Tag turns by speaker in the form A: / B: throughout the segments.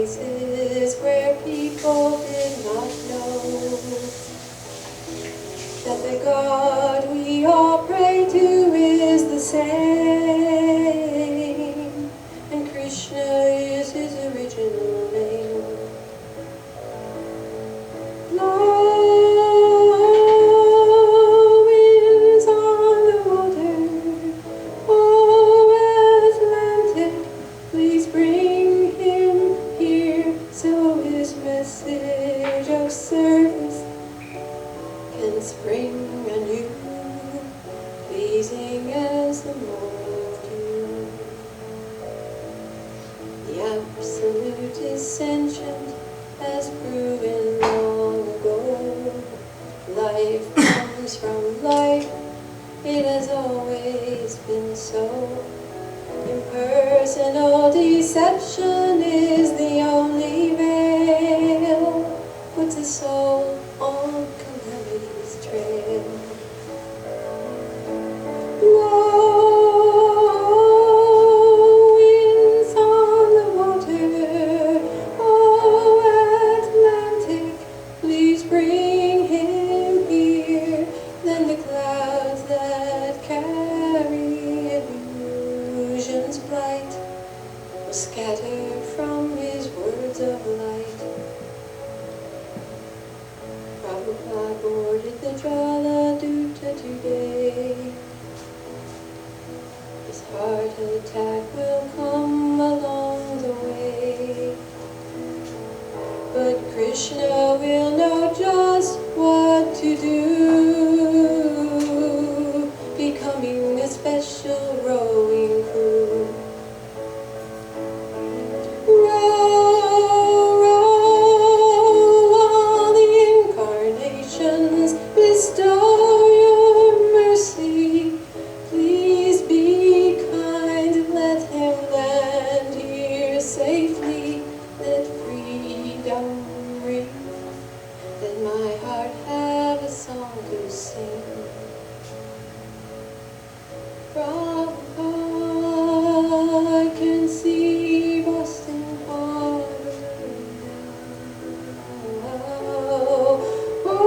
A: places where people did not know that the God we all pray to is the same, and Krishna is his original name. Blow winds on the water, oh Atlantic, please bring him here so his message of service can spring anew, pleasing as the morning dew. The absolute is sentient, as proven long ago. Life comes from life, it has always been so. Impersonal deception is the only veil, puts a soul on calamity's trail. Blow winds on the water, oh Atlantic, please bring him here. Then the clouds that carry illusions bright will scatter from his words of light. Prabhupada boarded the Jaladuta today. His heart attack will come along the way, but Krishna will know just what to do, becoming a special rowing crew. Row, row, all the incarnations, bestow your mercy. Please be kind, let him land here safely. Let freedom ring, let my heart have a song to sing. Prabhupada, I can see Boston Harbor now. Oh,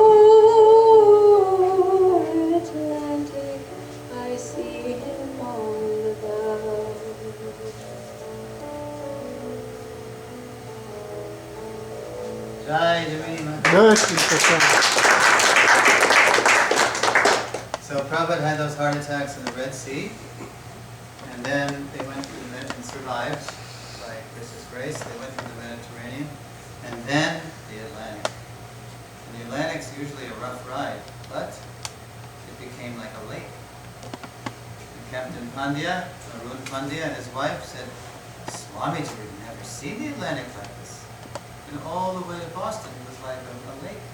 A: Atlantic, I see him on the bow.
B: Jai Jamini Mata.
C: Good, Mr.
B: So Prabhupada had those heart attacks in the Red Sea, and then they went through the and survived by Krishna's grace. They went through the Mediterranean, and then the Atlantic. And the Atlantic's usually a rough ride, but it became like a lake. And Captain Pandya, Arun Pandya, and his wife said, Swamiji, we've never seen the Atlantic like this. And all the way to Boston, it was like a lake.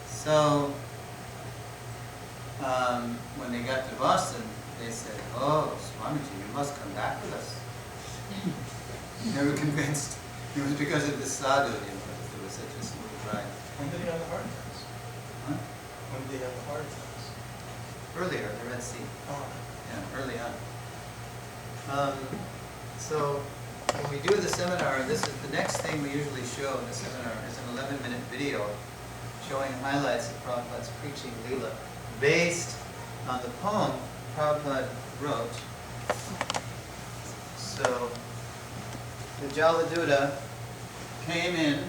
B: So, when they got to Boston, they said, oh, Swamiji, you must come back with us. They were convinced it was because of the sadhu, it was such a smooth ride.
D: When did he have the heart attacks?
B: Huh?
D: When did he have the heart attacks?
B: Earlier, the Red Sea.
D: Oh,
B: Yeah, early on. So, when we do the seminar, this is the next thing we usually show in the seminar is an 11-minute video showing highlights of Prabhupada's preaching Leela, based on the poem Prabhupada wrote. So, the Jaladuta came in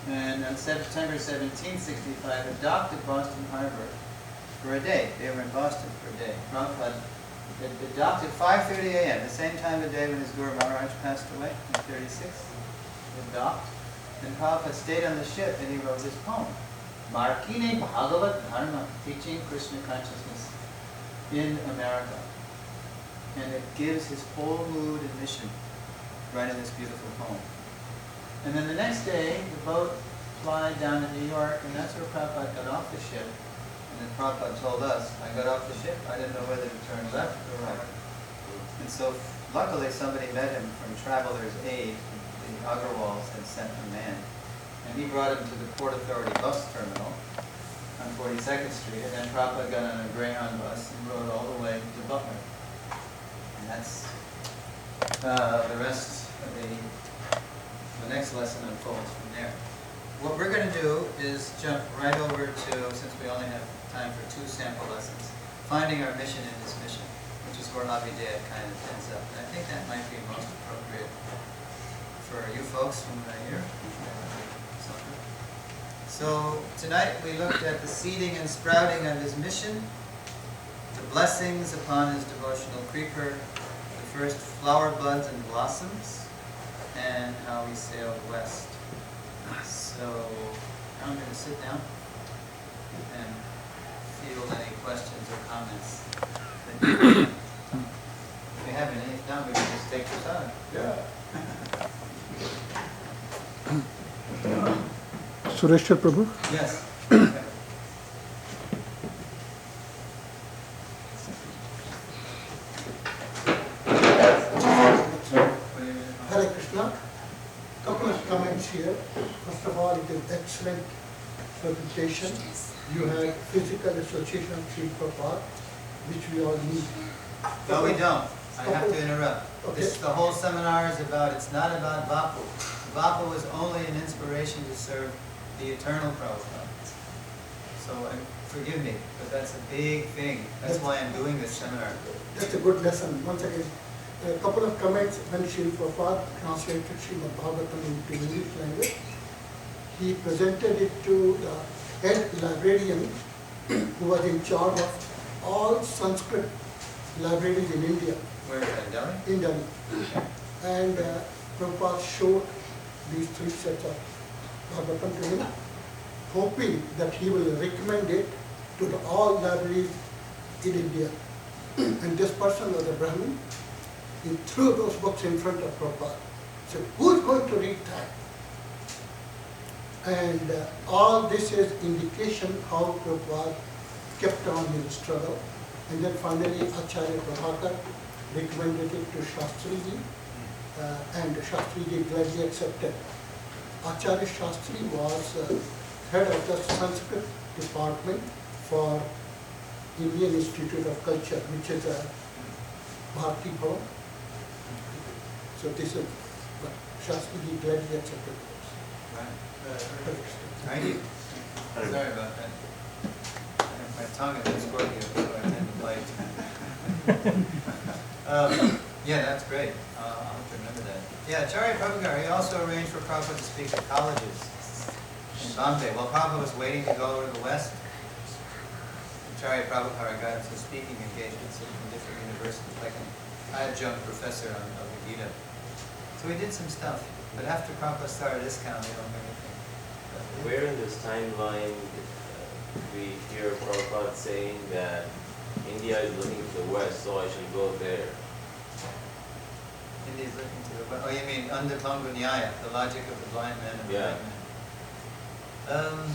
B: and on September 1765 adopted Boston Harbor for a day. They were in Boston for a day. Prabhupada had adopted 5:30 a.m., the same time of day when his Guru Maharaj passed away in 36. Adopt. And Prabhupada stayed on the ship and he wrote this poem, Markine Bhagavat Dharma, teaching Krishna consciousness in America. And it gives his whole mood and mission right in this beautiful poem. And then the next day, the boat plied down to New York, and that's where Prabhupada got off the ship. And then Prabhupada told us, I got off the ship, I didn't know whether to turn left or right. And so luckily somebody met him from Traveler's Aid, the Agarwals had sent a man. And he brought him to the Port Authority bus terminal on 42nd Street, and then Prabhupada got on a Greyhound bus and rode all the way to Butler. And that's the rest of the the next lesson unfolds from there. What we're going to do is jump right over to, since we only have time for 2 sample lessons, finding our mission in this mission, which is where Abhidheya kind of ends up. And I think that might be most appropriate for you folks from here. So tonight we looked at the seeding and sprouting of his mission, the blessings upon his devotional creeper, the first flower buds and blossoms, and how he sailed west. So now I'm going to sit down and field any questions or comments. If we have any, if not, we can just take your time.
C: Yeah. Sureshwar Prabhu?
B: Yes.
E: Hare Krishna. Couple of comments here. First of all, it is excellent presentation. You have physical association of Sri Prabhupada, which we all need.
B: No, we don't. I have to interrupt.
E: Okay.
B: The whole seminar is about, it's not about Vapu. Vapu is only an inspiration to serve the eternal Prabhupada. So forgive me, but that's a big thing. That's why I'm doing this seminar.
E: Just a good lesson. Once again, a couple of comments when Sri Prabhupada translated Srimad Bhagavatam into English language. He presented it to the head librarian who was in charge of all Sanskrit libraries in India.
B: Where is that, Delhi?
E: In Delhi. And Prabhupada showed these 3 sets of Bhagavatam to him, hoping that he will recommend it to all libraries in India. And this person was a Brahmin. He threw those books in front of Prabhupada. So who's going to read that? And all this is indication how Prabhupada kept on his struggle. And then finally Acharya Prabhakar recommended it to Shastriji, and Shastriji gladly accepted. Acharya Shastri was head of the Sanskrit department for Indian Institute of Culture, which is a Bharati Bhavan. So this is what Shastriji gladly accepted this.
B: Right. Thank you. Sorry about that. My tongue is been scorpion, so I tend to bite. Yeah, that's great. I'll have to remember that. Yeah, Acharya Prabhakar, he also arranged for Prabhupada to speak at colleges in Bombay. While Prabhupada was waiting to go over to the West, Acharya Prabhakar got into speaking engagements in different universities, like an adjunct professor of the Gita. So we did some stuff, but after Prabhupada started ISKCON, we don't do anything.
F: Where in this timeline we hear Prabhupada saying that India is looking to the West, so I should go there?
B: India's looking to the West. Oh, you mean under Pangu Nyaya, the logic of the blind man and the
F: Yeah.
B: blind man.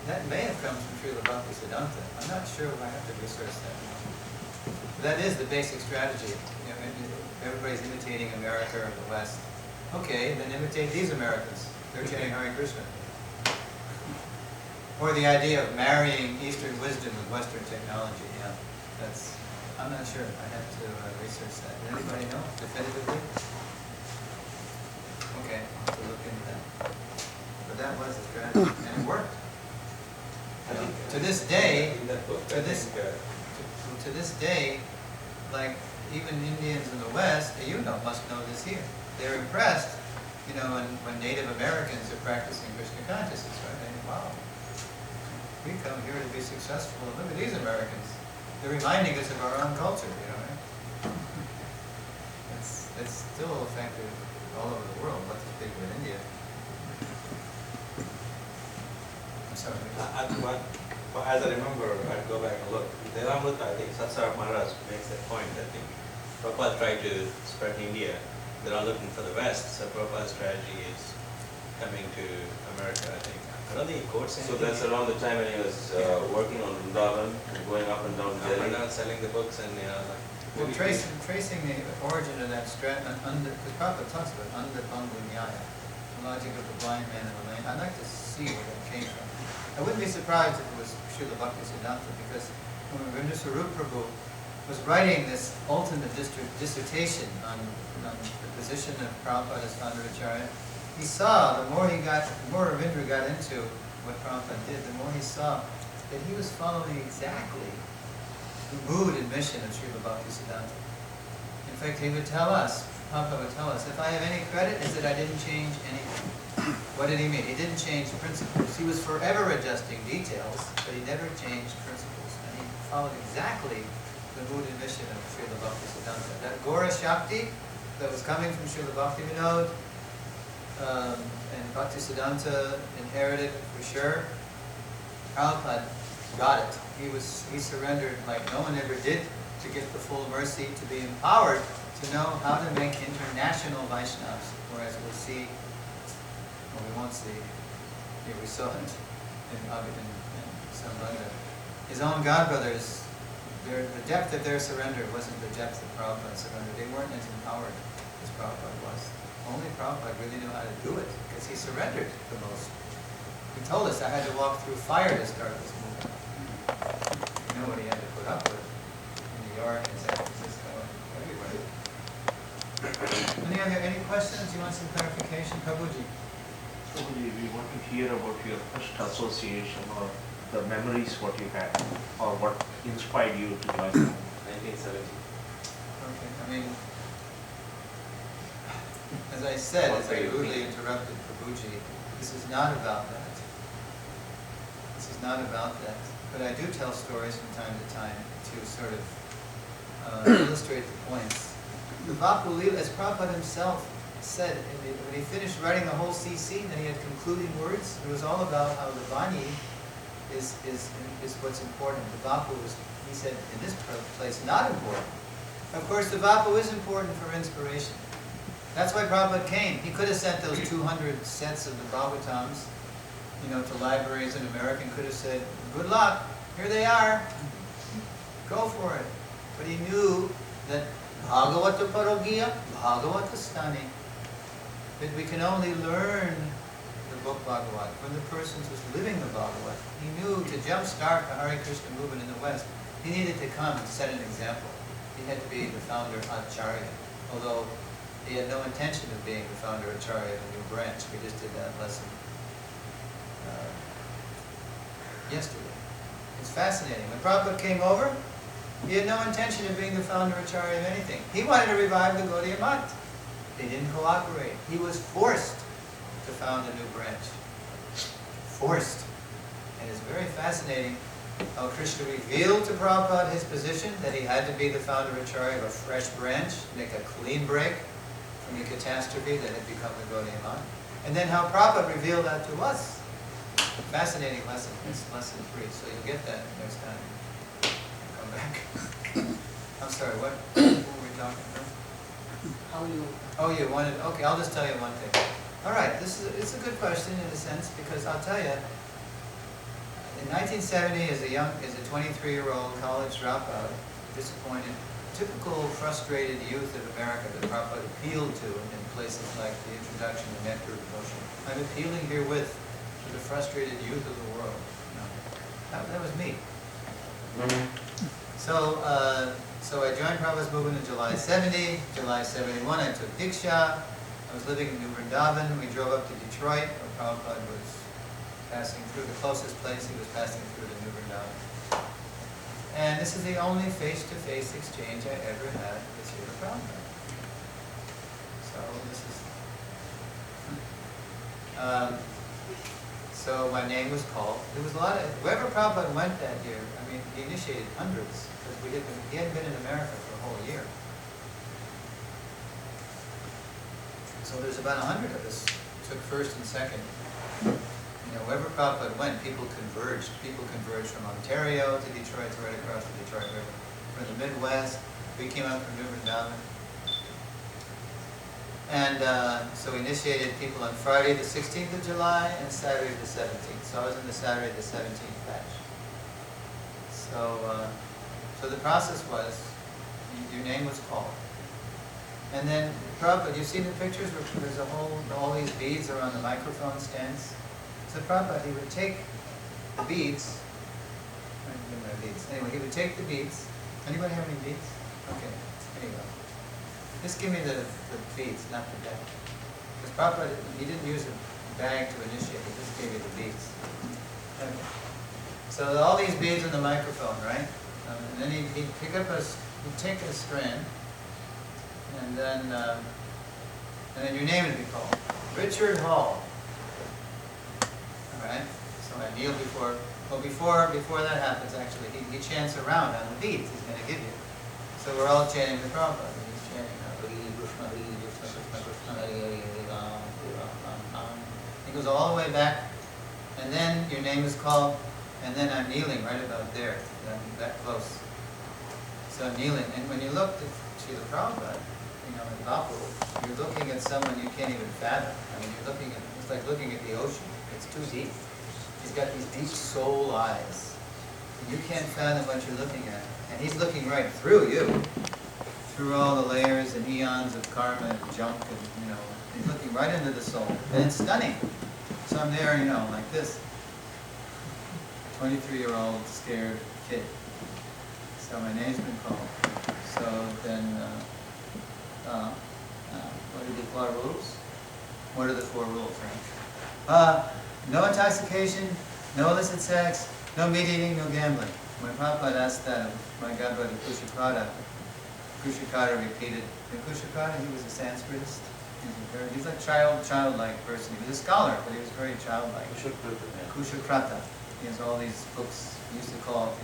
B: That may have come from Srila Bhaktisiddhanta. I'm not sure. I have to research that. That is the basic strategy. You know, everybody's imitating America or the West. Okay, then imitate these Americans. They're chanting Hare Krishna. Or the idea of marrying Eastern wisdom with Western technology. Yeah, that's. I'm not sure. I have to research that. Does anybody know definitively? Okay, I'll have to look into that. But that was the strategy, and it worked. To this day, to this day, like even Indians in the West, you must know this here. They're impressed, when Native Americans are practicing Krishna consciousness, right? They, wow, we come here to be successful. Look at these Americans. They're reminding us of our own culture, right? It's still effective all over the world, not just big in India. I'm sorry.
D: As I remember, I'd go back and look. Deramrita, I think Satsar Maharaj makes that point. I think Prabhupada tried to spread India. They're all looking for the West, so Prabhupada's strategy is coming to America, I think. I don't think he quotes anything.
F: So that's around the time when he was working on Vrindavan and going up and down
D: Up
F: Delhi.
D: and down selling the books and,
B: Well, tracing the origin of that strategy, because Prabhupada talks about under Pangu Nyaya, the logic of the blind man and the lame. I'd like to see where that came from. I wouldn't be surprised if it was Srila Bhaktisiddhanta, because when Ravindra Swarup Prabhu was writing this ultimate dissertation on the position of Prabhupada as founder Acharya, he saw, the more Ravindra got into what Prabhupada did, the more he saw that he was following exactly the mood and mission of Srila Bhaktisiddhanta. In fact, he would tell us, Prabhupada would tell us, if I have any credit, it's that I didn't change anything. What did he mean? He didn't change principles. He was forever adjusting details, but he never changed principles. And he followed exactly the mood and mission of Srila Bhaktisiddhanta. That Gora Shakti that was coming from Srila Bhaktivinoda, and Bhaktisiddhanta inherited for sure. Prabhupada got it. He surrendered like no one ever did to get the full mercy, to be empowered to know how to make international Vaishnavas. Whereas we'll see, well, we won't see, here we saw it in Sambandha. His own godbrothers, the depth of their surrender wasn't the depth of Prabhupada's surrender. They weren't as empowered as Prabhupada was. Only Prabhupada really knew how to do it, because he surrendered the most. He told us I had to walk through fire to start this movement. You know what he had to put up with in New York and San Francisco and everywhere. Any questions? You want some clarification? Prabhuji?
C: Prabhuji, we want to hear about your first association or the memories what you had, or what inspired you to join
F: 1970.
B: Okay, I mean, as I said, as I rudely interrupted Prabhuji, this is not about that. This is not about that. But I do tell stories from time to time to sort of illustrate the points. The Vapu Lila, as Prabhupada himself said, when he finished writing the whole CC, then he had concluding words. It was all about how the Vani is what's important. The Vapu is, he said, in this place, not important. Of course, the Vapu is important for inspiration. That's why Prabhupada came. He could have sent those 200 sets of the Bhagavatams, to libraries in America, and could have said, good luck, here they are, go for it. But he knew that Bhagavata Parogiya, Bhagavata Stani, that we can only learn the book Bhagavat from the person who's living the Bhagavat. He knew to jumpstart the Hare Krishna movement in the West, he needed to come and set an example. He had to be the founder Acharya, although he had no intention of being the founder Acharya of a new branch. We just did that lesson yesterday. It's fascinating. When Prabhupada came over, he had no intention of being the founder Acharya of anything. He wanted to revive the Gaudiya Math. They didn't cooperate. He was forced to found a new branch. Forced. And it's very fascinating how Krishna revealed to Prabhupada his position, that he had to be the founder Acharya of a fresh branch, make a clean break from the catastrophe that had become the Gaudiya Math. And then how Prabhupada revealed that to us. Fascinating lesson. It's lesson 3, so you'll get that next time. Come back. I'm sorry, what were we talking about?
G: How you?
B: Oh, you wanted, okay, I'll just tell you one thing. All right, it's a good question in a sense, because I'll tell you, in 1970, as a 23-year-old college dropout, disappointed, typical frustrated youth of America that Prabhupada appealed to in places like the introduction to Nectar of Devotion. I'm appealing herewith to the frustrated youth of the world. No, that was me. So I joined Prabhupada's movement in July 70. July 71, I took Diksha. I was living in New Vrindavan. We drove up to Detroit, where Prabhupada was passing through, the closest place he was passing through to New Vrindavan. And this is the only face-to-face exchange I ever had with Srila Prabhupada. So this is... So my name was called. There was a lot of... Wherever Prabhupada went that year, I mean, he initiated hundreds, because he hadn't been in America for a whole year. So there's about 100 of us, took first and second. Wherever Prabhupada went, people converged. People converged from Ontario to Detroit, to right across the Detroit River. From the Midwest, we came up from New Vrindavan. And so we initiated people on Friday the 16th of July and Saturday the 17th. So I was in the Saturday the 17th batch. So the process was, your name was called. And then Prabhupada, you've seen the pictures where there's all these beads are on the microphone stands. So Prabhupada, he would take the beads. Anyway, he would take the beads. Anybody have any beads? Okay, there you go. Just give me the beads, not the deck. Because Prabhupada, he didn't use a bag to initiate, he just gave you the beads. Okay. So all these beads on the microphone, right? And then he'd pick up he'd take a strand, and then your name would be called. Richard Hall. All right? So I kneel before, well before that happens actually, he chants around on the beads he's going to give you. So we're all chanting the Prabhupada. He's chanting, Krishna, Krishna, Krishna, Hare Hare, Hare Ram, Hare Ram, Ram. He goes all the way back, and then your name is called, and then I'm kneeling right about there, that close. So I'm kneeling, and when you look at Srila Prabhupada, in Bapu, you're looking at someone you can't even fathom. I mean, you're looking at, it's like looking at the ocean. It's too deep. He's got these deep soul eyes. You can't fathom what you're looking at. And he's looking right through you, through all the layers and eons of karma and junk, and he's looking right into the soul. And it's stunning. So I'm there, like this. 23-year-old scared kid. So my name's been called. So then, what are the 4 rules? What are the 4 rules, right? No intoxication, no illicit sex, no meat eating, no gambling. When Prabhupada asked that of my godbrother Kushakrata repeated. And Kushakrata, he was a Sanskritist. He's like childlike person. He was a scholar, but he was very childlike. Kushakrata. He has all these books. He used to call it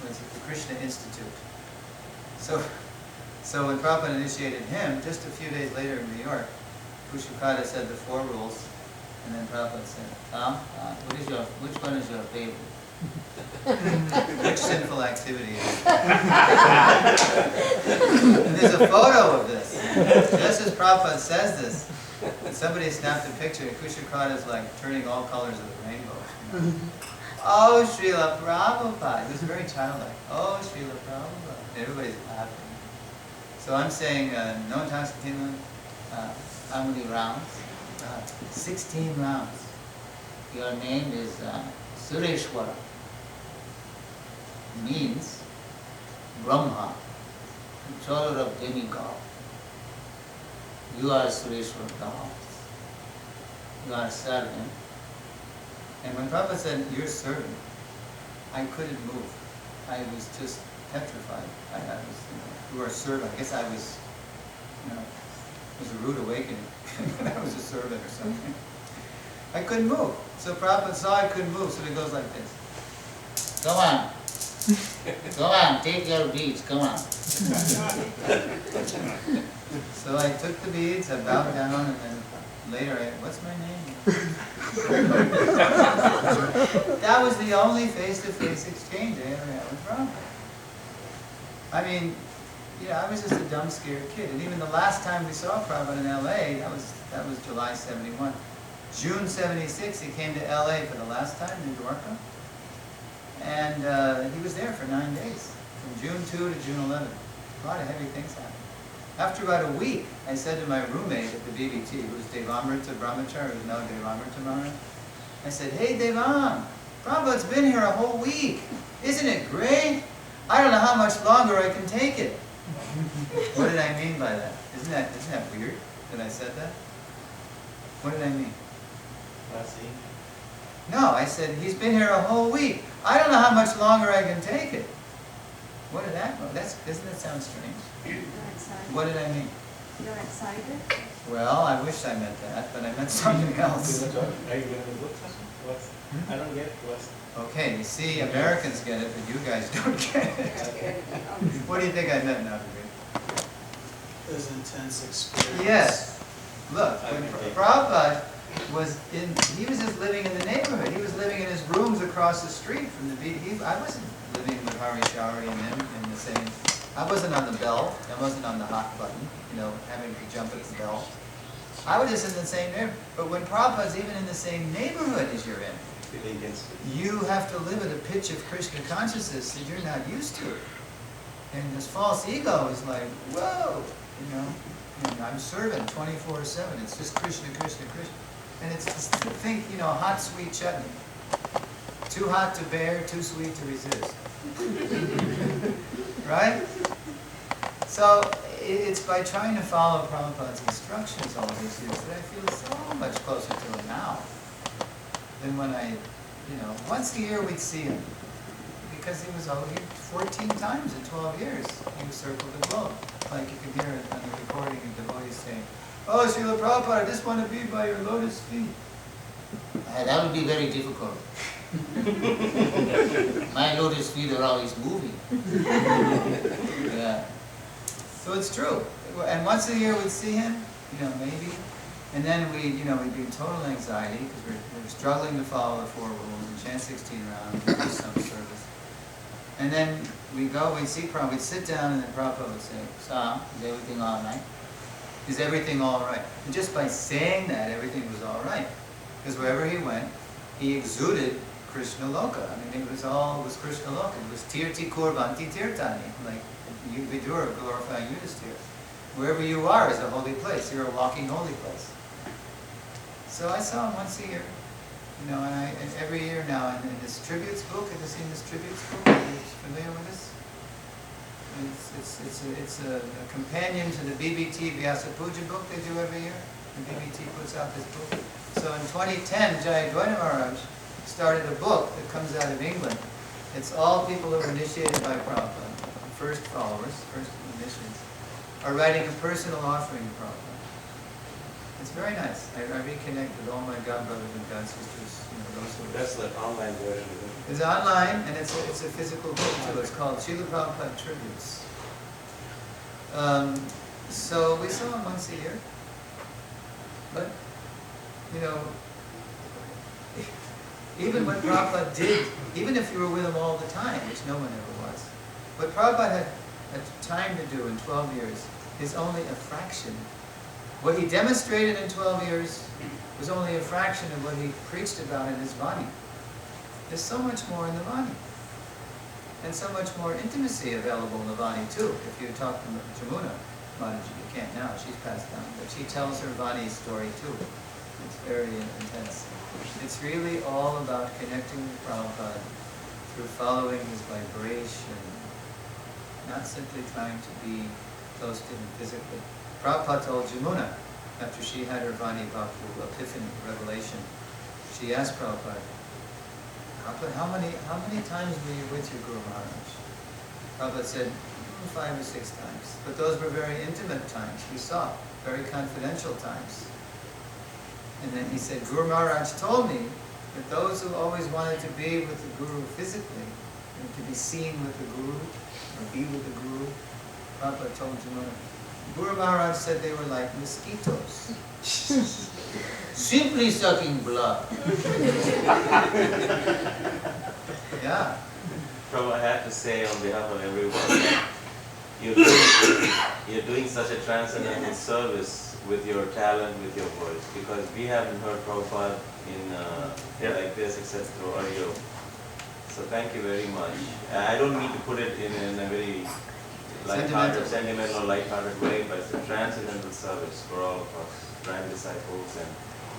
B: the Krishna Institute. So when Prabhupada initiated him, just a few days later in New York, Kushakrata said the 4 rules, and then Prabhupada said, which one is your favorite? Which sinful activity is it? And there's a photo of this. Just as Prabhupada says this, and somebody snapped a picture, and Kushakrata is like turning all colors of the rainbow. Oh, Srila Prabhupada. He was very childlike. Oh, Srila Prabhupada. Everybody's laughing. So I'm saying, no intoxication, how many rounds? 16 rounds. Your name is Sureswara. Means Brahma, controller of demigod. You are Suresvardas. You are servant. And when Prabhupada said, you're servant, I couldn't move. I was just petrified. I was, you are servant. I guess I was, it was a rude awakening. I was a servant or something. I couldn't move. So Prabhupada saw I couldn't move, so he goes like this. Go on. Go on, take your beads, come on. So I took the beads, I bowed down, and then later what's my name? That was the only face-to-face exchange I ever had with Prabhupada. I mean, I was just a dumb, scared kid. And even the last time we saw Prabhupada in L.A., that was July 71. June 76, he came to L.A. for the last time in Dwarka. And he was there for 9 days, from June 2 to June 11. A lot of heavy things happened. After about a week, I said to my roommate at the BBT, who was Devamrita Brahmachari, who's now Devamrita Maharaj, I said, hey Devam, Prabhupada's been here a whole week. Isn't it great? I don't know how much longer I can take it. What did I mean by that? Isn't that weird that I said that? What did I mean? No, I said, he's been here a whole week. I don't know how much longer I can take it. What did that mean? Doesn't that sound strange?
G: You're excited.
B: What did I mean?
G: You're excited?
B: Well, I wish I meant that, but I meant something else.
D: Are you going to look what's? I don't get what's.
B: Okay, you see, Americans get it, but you guys don't get it. What do you think I meant now, David?
H: His intense experience.
B: Yes. Look, when Prabhupada was he was just living in the neighborhood. He was living in his rooms across the street from the beach. I wasn't living with Hari Shari and him in the same, I wasn't on the bell. I wasn't on the hot button, having to jump at the bell. I was just in the same neighborhood. But when Prabhupada's even in the same neighborhood as you're in, you have to live at a pitch of Krishna consciousness that you're not used to. And this false ego is like, whoa, and I'm serving 24/7. It's just Krishna, Krishna, Krishna. And it's think, hot, sweet chutney. Too hot to bear, too sweet to resist. Right? So it's by trying to follow Prabhupada's instructions all these years that I feel so much closer to him now than when I, once a year we'd see him. Because he was over here 14 times in 12 years. He circled the globe. Like you can hear it on the recording of devotees saying, "Oh, Srila Prabhupada, I just want to be by your lotus feet." That would be very difficult. My lotus feet are always moving. Yeah. So it's true. And once a year we'd see him, maybe. And then we'd be in total anxiety because we're struggling to follow the 4 rules and chant 16 rounds and do some service. And then we'd see Prabhupada, we'd sit down and then Prabhupada would say, "Sam, is everything all right? Is everything all right?" And just by saying that, everything was all right. Because wherever he went, he exuded Krishna Loka. I mean, it was Krishna Loka. It was Tirti Kurvanti Tirtani, like Vidura glorifying Yudhisthira. Wherever you are is a holy place. You're a walking holy place. So I saw him once a year. And every year now, in this tributes book, have you seen this tributes book? Are you familiar with this? It's a companion to the BBT Vyasa Puja book they do every year. The BBT puts out this book. So in 2010, Jayadvaita Maharaj started a book that comes out of England. It's all people who are initiated by Prabhupada, first followers, first initiates, are writing a personal offering to Prabhupada. It's very nice. I reconnect with all my god brothers and god sisters. Those who
D: That's the online version, isn't it?
B: It's online, and it's a physical book too. It's called Srila Prabhupada Tributes. So we saw him once a year. But, even what Prabhupada did, even if you were with him all the time, which no one ever was, what Prabhupada had time to do in 12 years is only a fraction. What he demonstrated in 12 years was only a fraction of what he preached about in his Vani. There's so much more in the Vani. And so much more intimacy available in the Vani too. If you talk to Jamuna Mataji, you can't now, she's passed on. But she tells her Vani story too. It's very intense. It's really all about connecting with Prabhupada through following his vibration, not simply trying to be close to him physically. Prabhupada told Jamuna, after she had her Vani Bhakti epiphany, revelation, she asked Prabhupada, "Prabhupada, how many times were you with your Guru Maharaj?" Prabhupada said, 5 or 6 times. But those were very intimate times, we saw, very confidential times. And then he said, "Guru Maharaj told me that those who always wanted to be with the Guru physically, and to be seen with the Guru, or be with the Guru," Prabhupada told Jamuna, Guru Maharaj said they were like mosquitoes, simply sucking blood. Yeah.
F: Prabhu, I have to say on behalf of everyone, you're doing such a transcendental service with your talent, with your voice, because we haven't heard Prabhupada in like this except through audio. So thank you very much. I don't mean to put it in a very light-hearted, sentimental or light-hearted way, but it's a transcendental service for all of us, grand disciples and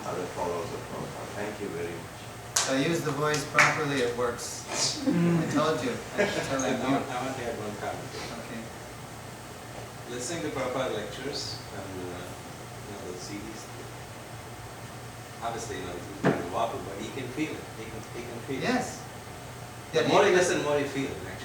F: other followers of Prabhupada. Thank you very much.
B: If I use the voice properly, it works. I told you. I'm telling
D: I
B: you.
D: want to add one comment.
B: Okay.
D: Listening to Prabhupada lectures and the CDs, obviously, he's not walking, but he can feel it. He can feel it.
B: Yes.
D: The more you listen, the more you feel it, actually.